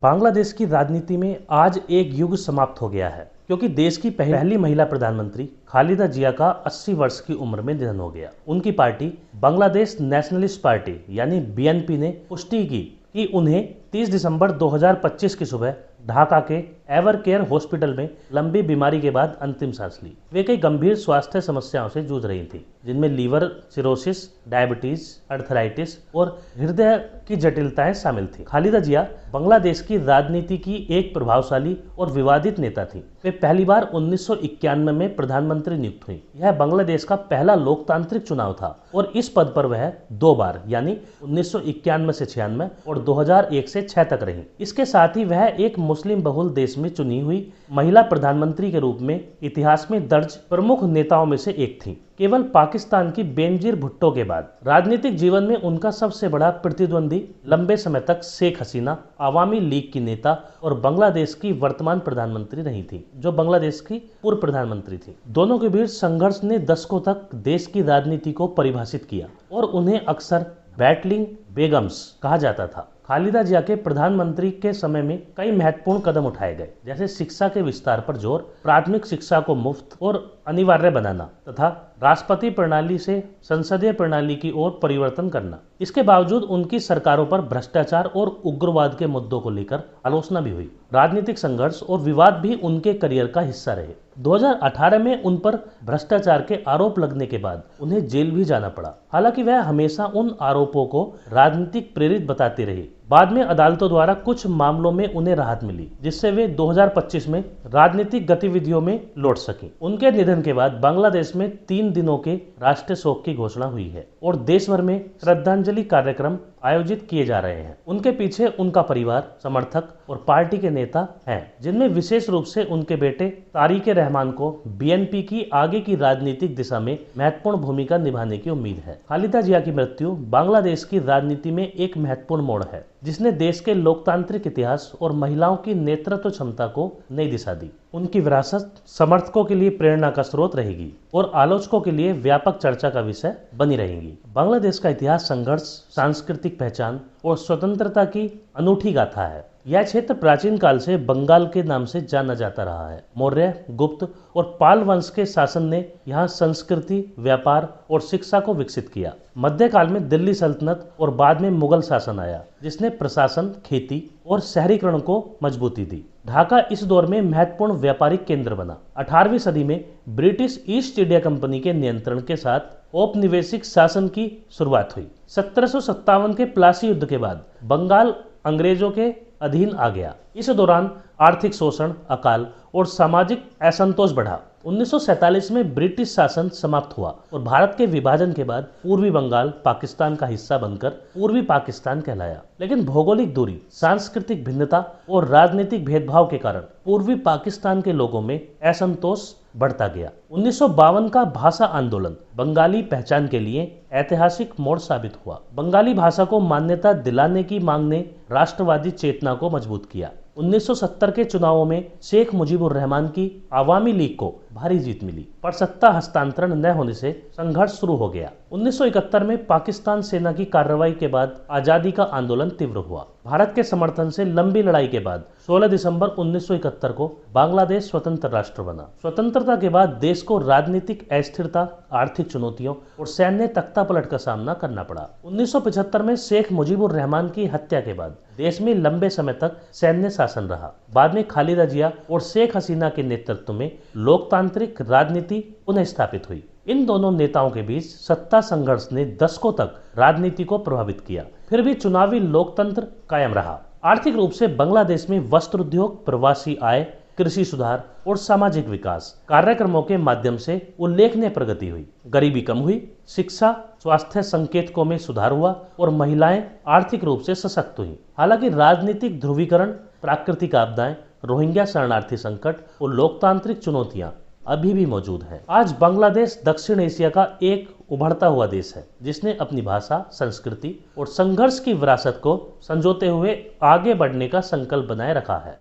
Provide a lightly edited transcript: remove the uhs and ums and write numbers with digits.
बांग्लादेश की राजनीति में आज एक युग समाप्त हो गया है क्योंकि देश की पहली महिला प्रधानमंत्री खालिदा जिया का 80 वर्ष की उम्र में निधन हो गया। उनकी पार्टी बांग्लादेश नेशनलिस्ट पार्टी यानी बीएनपी ने पुष्टि की कि उन्हें 30 दिसंबर 2025 की सुबह ढाका के एवर केयर हॉस्पिटल में लंबी बीमारी के बाद अंतिम सांस ली। वे कई गंभीर स्वास्थ्य समस्याओं से जूझ रही थी, जिनमें लीवर सिरोसिस, डायबिटीज, अर्थराइटिस और हृदय की जटिलताएं शामिल थी। खालिदा जिया बांग्लादेश की राजनीति की एक प्रभावशाली और विवादित नेता थी। वे पहली बार 1991 में प्रधानमंत्री नियुक्त हुई। यह बांग्लादेश का पहला लोकतांत्रिक चुनाव था और इस पद पर वह 2 बार यानी 1991 से 96 और 2001 से 6 तक रही। इसके साथ ही वह एक मुस्लिम बहुल देश में चुनी हुई महिला प्रधानमंत्री के रूप में इतिहास में दर्ज प्रमुख नेताओं में से एक थी। केवल पाकिस्तान की बेनजीर भुट्टो के बाद राजनीतिक जीवन में उनका सबसे बड़ा प्रतिद्वंदी लंबे समय तक शेख हसीना, आवामी लीग की नेता और बांग्लादेश की वर्तमान प्रधानमंत्री रही थी, जो बांग्लादेश की पूर्व प्रधानमंत्री थी। दोनों के बीच संघर्ष ने दशकों तक देश की राजनीति को परिभाषित किया और उन्हें अक्सर बैटलिंग बेगम्स कहा जाता था। खालिदा जिया के प्रधानमंत्री के समय में कई महत्वपूर्ण कदम उठाए गए, जैसे शिक्षा के विस्तार पर जोर, प्राथमिक शिक्षा को मुफ्त और अनिवार्य बनाना तथा राष्ट्रपति प्रणाली से संसदीय प्रणाली की ओर परिवर्तन करना। इसके बावजूद उनकी सरकारों पर भ्रष्टाचार और उग्रवाद के मुद्दों को लेकर आलोचना भी हुई। राजनीतिक संघर्ष और विवाद भी उनके करियर का हिस्सा रहे। 2018 में उन पर भ्रष्टाचार के आरोप लगने के बाद उन्हें जेल भी जाना पड़ा। हालांकि वह हमेशा उन आरोपों को राजनीतिक प्रेरित बताते रहे। बाद में अदालतों द्वारा कुछ मामलों में उन्हें राहत मिली, जिससे वे 2025 में राजनीतिक गतिविधियों में लौट सके। उनके निधन के बाद बांग्लादेश में 3 दिनों के राष्ट्रीय शोक की घोषणा हुई है और देश भर में श्रद्धांजलि कार्यक्रम आयोजित किए जा रहे हैं। उनके पीछे उनका परिवार, समर्थक और पार्टी के नेता हैं, जिनमें विशेष रूप से उनके बेटे तारिक रहमान को बीएनपी की आगे की राजनीतिक दिशा में महत्वपूर्ण भूमिका निभाने की उम्मीद है। खालिदा जिया की मृत्यु बांग्लादेश की राजनीति में एक महत्वपूर्ण मोड़ है, जिसने देश के लोकतांत्रिक इतिहास और महिलाओं की नेतृत्व क्षमता को नई दिशा दी। उनकी विरासत समर्थकों के लिए प्रेरणा का स्रोत रहेगी और आलोचकों के लिए व्यापक चर्चा का विषय बनी रहेगी। बांग्लादेश का इतिहास संघर्ष, सांस्कृतिक पहचान और स्वतंत्रता की अनूठी गाथा है। यह क्षेत्र प्राचीन काल से बंगाल के नाम से जाना जाता रहा है। मौर्य, गुप्त और पाल वंश के शासन ने यहाँ संस्कृति, व्यापार और शिक्षा को विकसित किया। मध्यकाल में दिल्ली सल्तनत और बाद में मुगल शासन आया, जिसने प्रशासन, खेती और शहरीकरण को मजबूती दी। ढाका इस दौर में महत्वपूर्ण व्यापारिक केंद्र बना। 18वीं सदी में ब्रिटिश ईस्ट इंडिया कंपनी के नियंत्रण के साथ औपनिवेशिक शासन की शुरुआत हुई। 1757 के प्लासी युद्ध के बाद बंगाल अंग्रेजों के अधीन आ गया। इस दौरान आर्थिक शोषण, अकाल और सामाजिक असंतोष बढ़ा। 1947 में ब्रिटिश शासन समाप्त हुआ और भारत के विभाजन के बाद पूर्वी बंगाल पाकिस्तान का हिस्सा बनकर पूर्वी पाकिस्तान कहलाया। लेकिन भौगोलिक दूरी, सांस्कृतिक भिन्नता और राजनीतिक भेदभाव के कारण पूर्वी पाकिस्तान के लोगों में असंतोष बढ़ता गया। 1952 का भाषा आंदोलन बंगाली पहचान के लिए ऐतिहासिक मोड़ साबित हुआ। बंगाली भाषा को मान्यता दिलाने की मांग ने राष्ट्रवादी चेतना को मजबूत किया। 1970 के चुनावों में शेख मुजीबुर रहमान की आवामी लीग को भारी जीत मिली, पर सत्ता हस्तांतरण न होने से संघर्ष शुरू हो गया। 1971 में पाकिस्तान सेना की कार्रवाई के बाद आजादी का आंदोलन तीव्र हुआ। भारत के समर्थन से लंबी लड़ाई के बाद 16 दिसंबर 1971 को बांग्लादेश स्वतंत्र राष्ट्र बना। स्वतंत्रता के बाद देश को राजनीतिक अस्थिरता, आर्थिक चुनौतियों और सैन्य तख्तापलट का सामना करना पड़ा। 1975 में शेख मुजीबुर रहमान की हत्या के बाद देश में लंबे समय तक सैन्य शासन रहा। बाद में खालिदा जिया और शेख हसीना के नेतृत्व में लोकतांत्रिक राजनीति पुनः स्थापित हुई। इन दोनों नेताओं के बीच सत्ता संघर्ष ने दशकों तक राजनीति को प्रभावित किया, फिर भी चुनावी लोकतंत्र कायम रहा। आर्थिक रूप से बांग्लादेश में वस्त्र उद्योग, प्रवासी आय, कृषि सुधार और सामाजिक विकास कार्यक्रमों के माध्यम से उल्लेखनीय प्रगति हुई। गरीबी कम हुई, शिक्षा, स्वास्थ्य संकेतकों में सुधार हुआ और महिलाएं आर्थिक रूप से सशक्त हुई। हालांकि राजनीतिक ध्रुवीकरण, प्राकृतिक आपदाएं, रोहिंग्या शरणार्थी संकट और लोकतांत्रिक चुनौतियां अभी भी मौजूद हैं। आज बांग्लादेश दक्षिण एशिया का एक उभरता हुआ देश है, जिसने अपनी भाषा, संस्कृति और संघर्ष की विरासत को संजोते हुए आगे बढ़ने का संकल्प बनाए रखा है।